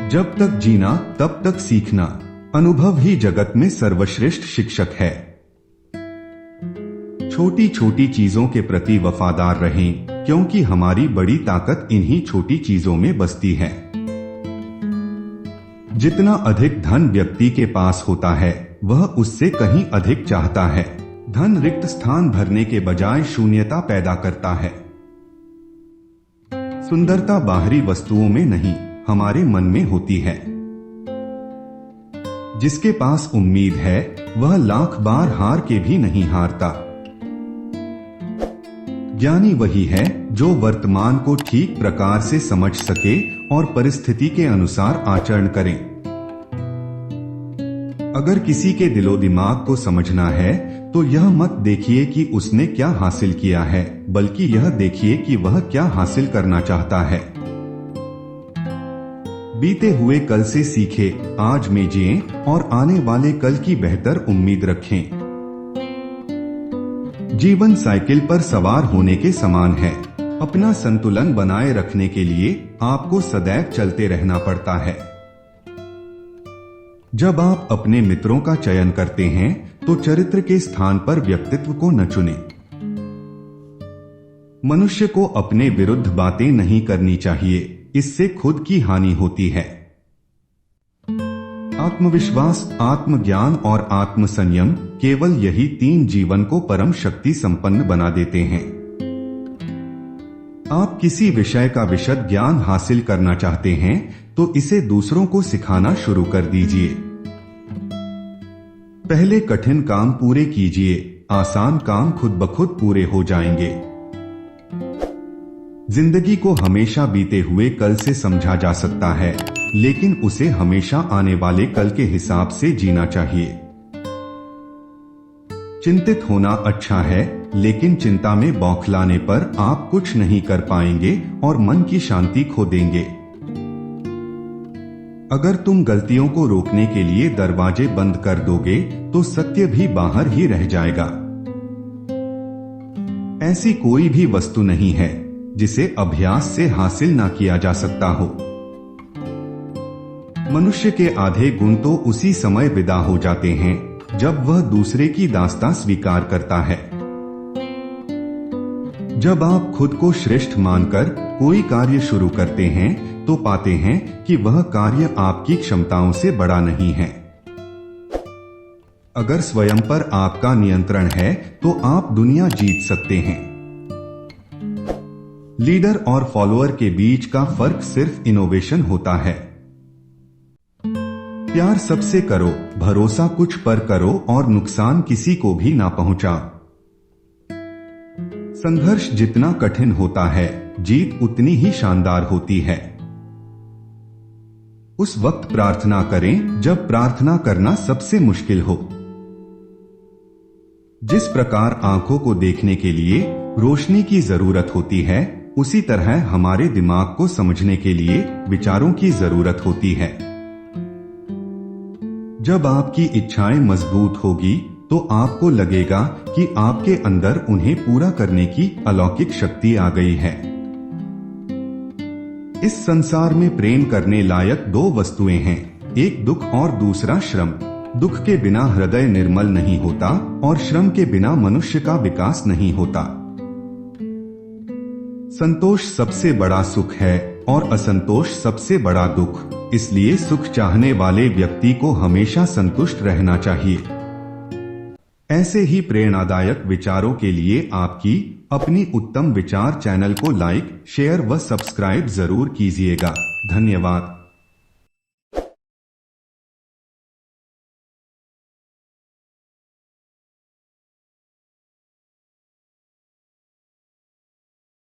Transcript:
जब तक जीना तब तक सीखना, अनुभव ही जगत में सर्वश्रेष्ठ शिक्षक है। छोटी छोटी चीजों के प्रति वफादार रहें, क्योंकि हमारी बड़ी ताकत इन्हीं छोटी चीजों में बसती है। जितना अधिक धन व्यक्ति के पास होता है, वह उससे कहीं अधिक चाहता है। धन रिक्त स्थान भरने के बजाय शून्यता पैदा करता है। सुंदरता बाहरी वस्तुओं में नहीं, हमारे मन में होती है। जिसके पास उम्मीद है, वह लाख बार हार के भी नहीं हारता। ज्ञानी वही है जो वर्तमान को ठीक प्रकार से समझ सके और परिस्थिति के अनुसार आचरण करे। अगर किसी के दिलो दिमाग को समझना है, तो यह मत देखिए कि उसने क्या हासिल किया है, बल्कि यह देखिए कि वह क्या हासिल करना चाहता है। बीते हुए कल से सीखे, आज में जिएं और आने वाले कल की बेहतर उम्मीद रखें। जीवन साइकिल पर सवार होने के समान है। अपना संतुलन बनाए रखने के लिए आपको सदैव चलते रहना पड़ता है। जब आप अपने मित्रों का चयन करते हैं, तो चरित्र के स्थान पर व्यक्तित्व को न चुनें। मनुष्य को अपने विरुद्ध बातें नहीं करनी चाहिए, इससे खुद की हानि होती है। आत्मविश्वास, आत्मज्ञान और आत्मसंयम, केवल यही तीन जीवन को परम शक्ति संपन्न बना देते हैं। आप किसी विषय का विशद ज्ञान हासिल करना चाहते हैं, तो इसे दूसरों को सिखाना शुरू कर दीजिए। पहले कठिन काम पूरे कीजिए, आसान काम खुद ब खुद पूरे हो जाएंगे। जिंदगी को हमेशा बीते हुए कल से समझा जा सकता है, लेकिन उसे हमेशा आने वाले कल के हिसाब से जीना चाहिए। चिंतित होना अच्छा है, लेकिन चिंता में बौखलाने पर आप कुछ नहीं कर पाएंगे और मन की शांति खो देंगे। अगर तुम गलतियों को रोकने के लिए दरवाजे बंद कर दोगे, तो सत्य भी बाहर ही रह जाएगा। ऐसी कोई भी वस्तु नहीं है जिसे अभ्यास से हासिल ना किया जा सकता हो। मनुष्य के आधे गुण तो उसी समय विदा हो जाते हैं जब वह दूसरे की दास्तां स्वीकार करता है। जब आप खुद को श्रेष्ठ मानकर कोई कार्य शुरू करते हैं, तो पाते हैं कि वह कार्य आपकी क्षमताओं से बड़ा नहीं है। अगर स्वयं पर आपका नियंत्रण है, तो आप दुनिया जीत सकते हैं। लीडर और फॉलोअर के बीच का फर्क सिर्फ इनोवेशन होता है। प्यार सबसे करो, भरोसा कुछ पर करो और नुकसान किसी को भी ना पहुंचा। संघर्ष जितना कठिन होता है, जीत उतनी ही शानदार होती है। उस वक्त प्रार्थना करें जब प्रार्थना करना सबसे मुश्किल हो। जिस प्रकार आंखों को देखने के लिए रोशनी की जरूरत होती है, उसी तरह हमारे दिमाग को समझने के लिए विचारों की जरूरत होती है। जब आपकी इच्छाएं मजबूत होगी, तो आपको लगेगा कि आपके अंदर उन्हें पूरा करने की अलौकिक शक्ति आ गई है। इस संसार में प्रेम करने लायक दो वस्तुएं हैं, एक दुख और दूसरा श्रम। दुख के बिना हृदय निर्मल नहीं होता और श्रम के बिना मनुष्य का विकास नहीं होता। संतोष सबसे बड़ा सुख है और असंतोष सबसे बड़ा दुख। इसलिए सुख चाहने वाले व्यक्ति को हमेशा संतुष्ट रहना चाहिए। ऐसे ही प्रेरणादायक विचारों के लिए आपकी अपनी उत्तम विचार चैनल को लाइक, शेयर व सब्सक्राइब जरूर कीजिएगा। धन्यवाद।